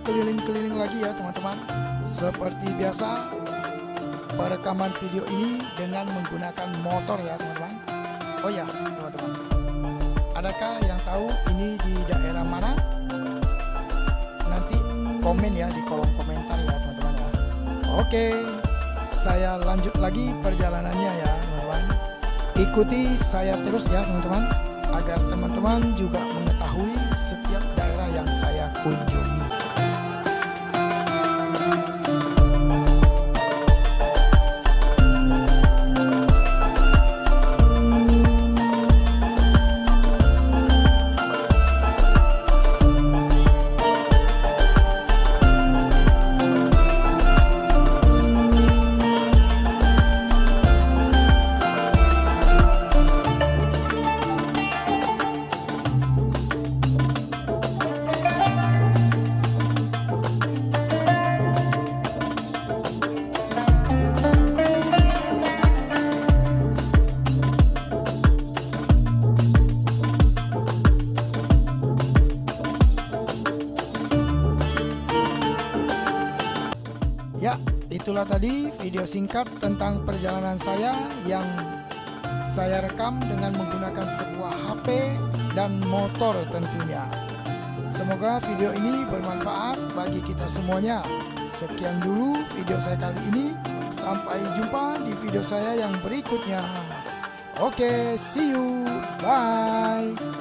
keliling-keliling lagi ya teman-teman. Seperti biasa, perekaman video ini dengan menggunakan motor ya teman-teman. Oh ya teman-teman, adakah yang tahu ini di daerah mana? Nanti komen ya di kolom komentar ya teman-teman ya. Oke, saya lanjut lagi perjalanannya ya teman-teman. Ikuti saya terus ya teman-teman, agar teman-teman juga mengetahui setiap daerah yang saya kunjungi. Ya, itulah tadi video singkat tentang perjalanan saya yang saya rekam dengan menggunakan sebuah HP dan motor tentunya. Semoga video ini bermanfaat bagi kita semuanya. Sekian dulu video saya kali ini. Sampai jumpa di video saya yang berikutnya. Oke, see you. Bye.